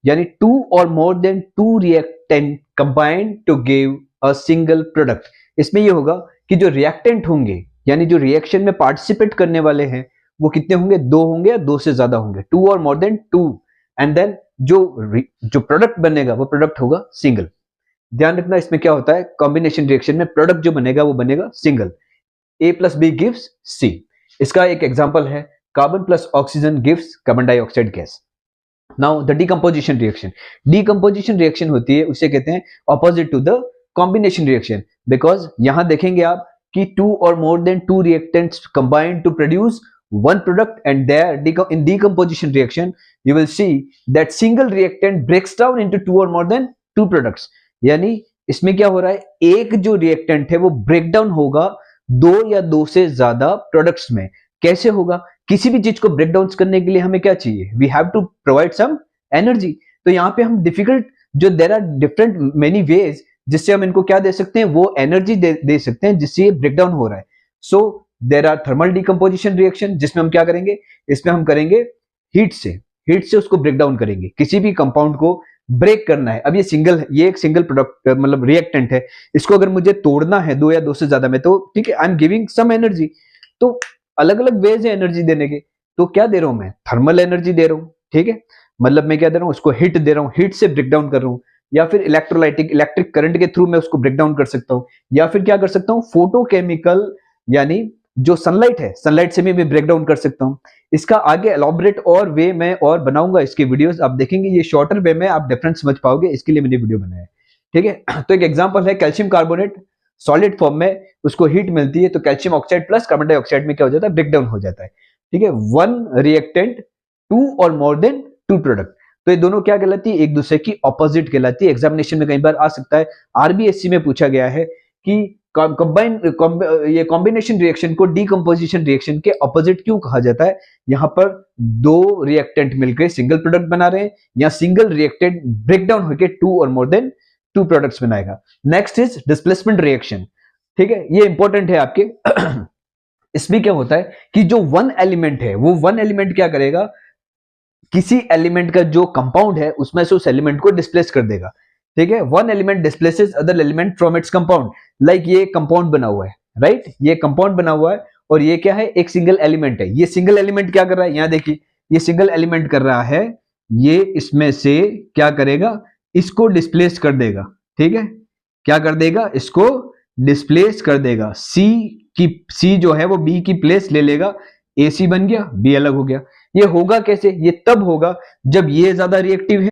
यानी टू और more than two reactant combined to give a single product. इसमें ये होगा कि जो रिएक्टेंट होंगे यानी जो रिएक्शन में पार्टिसिपेट करने वाले हैं वो कितने होंगे, दो होंगे या दो से ज्यादा होंगे, टू और more than two, and then जो प्रोडक्ट बनेगा वो प्रोडक्ट होगा सिंगल। ध्यान रखना इसमें क्या होता है, कॉम्बिनेशन रिएक्शन में प्रोडक्ट जो बनेगा वो बनेगा single. A plus b gives C। इसका एक एग्जांपल है carbon plus oxygen gives carbon dioxide gas. Now the decomposition reaction, decomposition reaction होती है उसे कहते हैं opposite to the combination reaction, because यहां देखेंगे आप कि टू और more than two reactants combine to produce one product, and there in decomposition reaction you will see that single reactant breaks down into two or more than two products। यानी इसमें क्या हो रहा है, एक जो रिएक्टेंट है वो ब्रेक डाउन होगा दो या दो से ज्यादा प्रोडक्ट्स में। कैसे होगा, किसी भी चीज को ब्रेक डाउन करने के लिए हमें क्या चाहिए, we have to provide some energy. तो यहाँ पे हम डिफिकल्ट जो there are different many ways जिससे हम इनको क्या दे सकते हैं, वो एनर्जी दे सकते हैं जिससे ये ब्रेक डाउन हो रहा है। So there are thermal decomposition reaction जिसमें हम क्या करेंगे, इसमें हम करेंगे हीट से उसको ब्रेक डाउन करेंगे, किसी भी कंपाउंड को ब्रेक करना है। अब ये एक सिंगल प्रोडक्ट मतलब रिएक्टेंट है, इसको अगर मुझे तोड़ना है दो या दो से ज्यादा में तो ठीक है, I am giving some energy. तो अलग अलग वेज है एनर्जी देने के, तो क्या दे रहा हूं मैं, थर्मल एनर्जी दे रहा हूं, ठीक है, मतलब मैं क्या दे रहा हूं, उसको हीट दे रहा हूं, हीट से ब्रेक डाउन कर रहा हूं, या फिर इलेक्ट्रिक करंट के थ्रू मैं उसको ब्रेक डाउन कर सकता हूं, या फिर क्या कर सकता हूं, फोटोकेमिकल यानी जो सनलाइट है, सनलाइट से भी मैं ब्रेक डाउन कर सकता हूं। इसका आगे एलॉबरेट और वे में और बनाऊंगा इसके वीडियोस, आप देखेंगे ये शॉर्टर वे में आप डिफरेंस समझ पाओगे, इसके लिए मैंने वीडियो बनाया है, ठीक है। तो एक एग्जांपल है कैल्शियम कार्बोनेट, सॉलिड फॉर्म में उसको हीट मिलती है तो calcium oxide plus carbon dioxide में क्या हो जाता है, ब्रेक डाउन हो जाता है, ठीक है। वन रिएक्टेंट टू और मोर देन टू प्रोडक्ट, तो ये दोनों क्या कहलाती है, एक दूसरे की ऑपोजिट कहलाती है। एग्जामिनेशन में कई बार आ सकता है, आरबीएससी में पूछा गया है कि ये कॉम्बिनेशन रिएक्शन को डीकंपोजिशन रिएक्शन के ऑपोजिट क्यों कहा जाता है। यहां पर दो रिएक्टेंट मिलकर सिंगल प्रोडक्ट बना रहे हैं, या सिंगल रिएक्टेंट ब्रेक डाउन होकर टू और मोर देन टू प्रोडक्ट्स बनाएगा। नेक्स्ट इज डिस्प्लेसमेंट रिएक्शन, ठीक है, ये इंपॉर्टेंट है आपके इसमें क्या होता है कि जो वन एलिमेंट है वो वन एलिमेंट क्या करेगा, किसी एलिमेंट का जो कंपाउंड है उसमें से उस एलिमेंट को डिस्प्लेस कर देगा, ठीक है। One element displaces other element from its compound, like ये कंपाउंड बना हुआ है, राइट, ये कंपाउंड बना हुआ है और ये क्या है, एक सिंगल एलिमेंट है। ये सिंगल एलिमेंट क्या कर रहा है, यहां देखिए ये सिंगल एलिमेंट कर रहा है, ये इसमें से क्या करेगा, इसको डिस्प्लेस कर देगा, ठीक है, क्या कर देगा, इसको डिस्प्लेस कर देगा। सी जो है वो बी की प्लेस ले लेगा, ए सी बन गया, बी अलग हो गया। ये होगा कैसे, ये तब होगा जब ये ज्यादा रिएक्टिव है